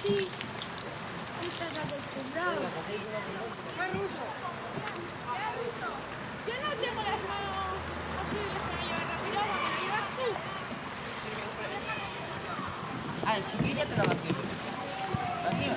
Sí, estás acostumbrado. ¡Fue ruso! Yo no tengo las manos posibles para llevar la piragua, ¿me la llevas tú? Ah, el chiquillo te lo vacío. ¿Vacío?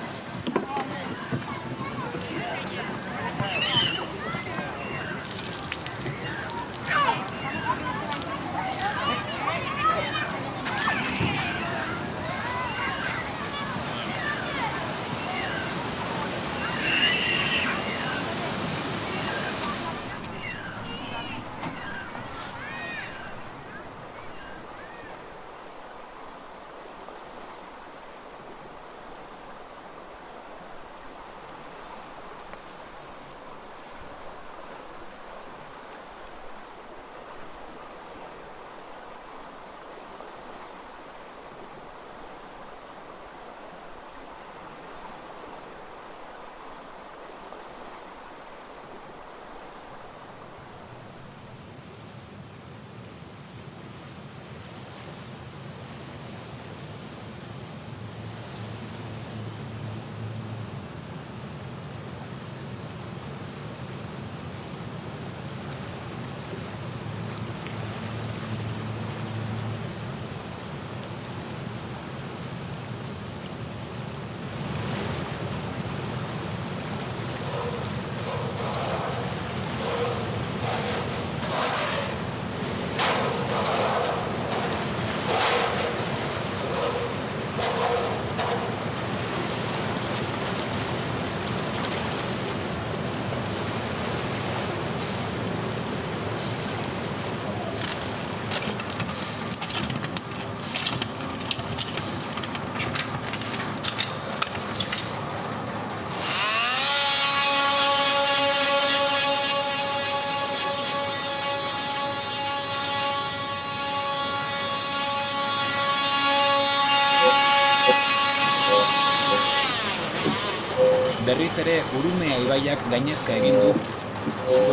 Berriz ere Urumea ibaiak gainezka egin du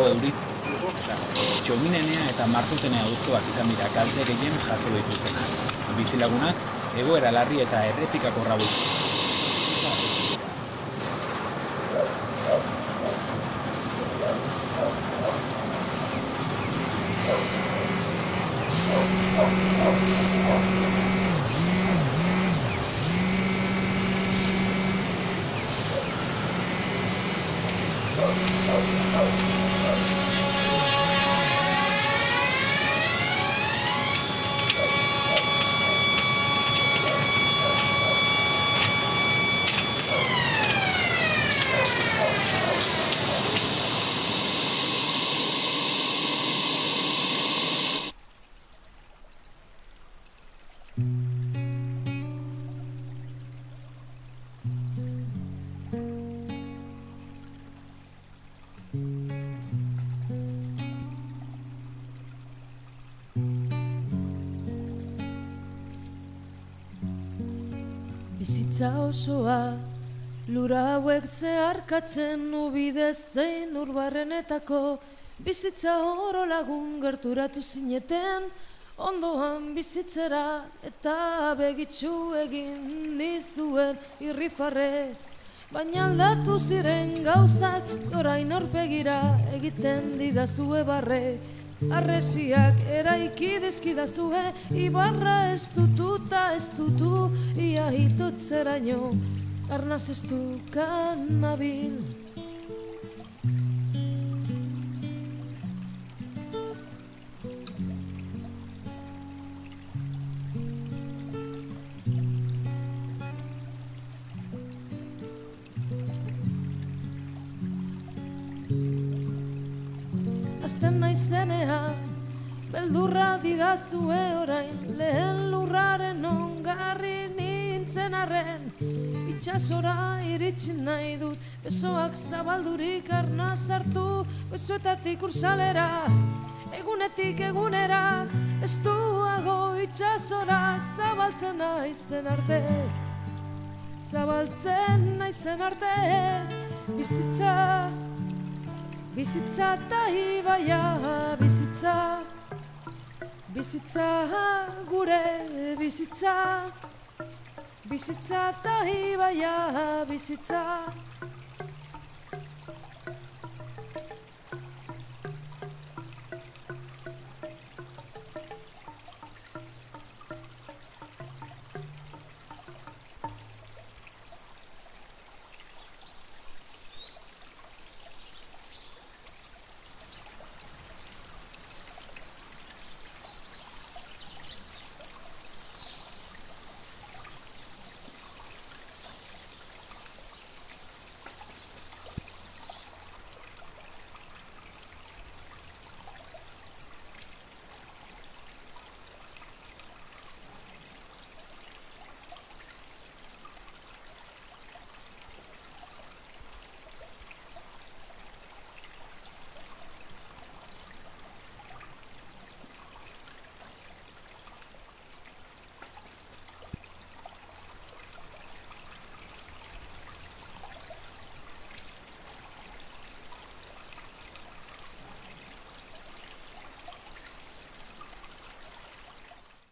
eurit. Txominenea eta Martutenea auzoak izan dira kalte gehien jaso dituztenak. Bizilagunak egoera larri eta errepikakorra du. Bizitza osoa, lura hauek zeharkatzen ubide zein urbarrenetako, bizitza oro lagun gerturatu zineten, ondoan bizitzera eta begitxu egin dizuen irrifarre. Baina aldatu ziren gauzak, orain aurpegira egiten didazue barre. Arresiak eraiki dizkidazue, ibarra ez dutu, ia hitotzeraino, arnaz ez dukan nabil. Azten naizenean, beldurra didazue orain, lehen lurraren ongarri nintzen arren. Itxasora iritsi nahi dut, besoak zabaldurik arnaz hartu, goizuetatik ursalera, egunetik egunera, estuago itxasora zabaltzen naizen arte. Zabaltzen naizen arte, bizitza, bizitza eta ibaia, bizitza, bizitza gure bizitza, Bizitza eta ibaia bizitza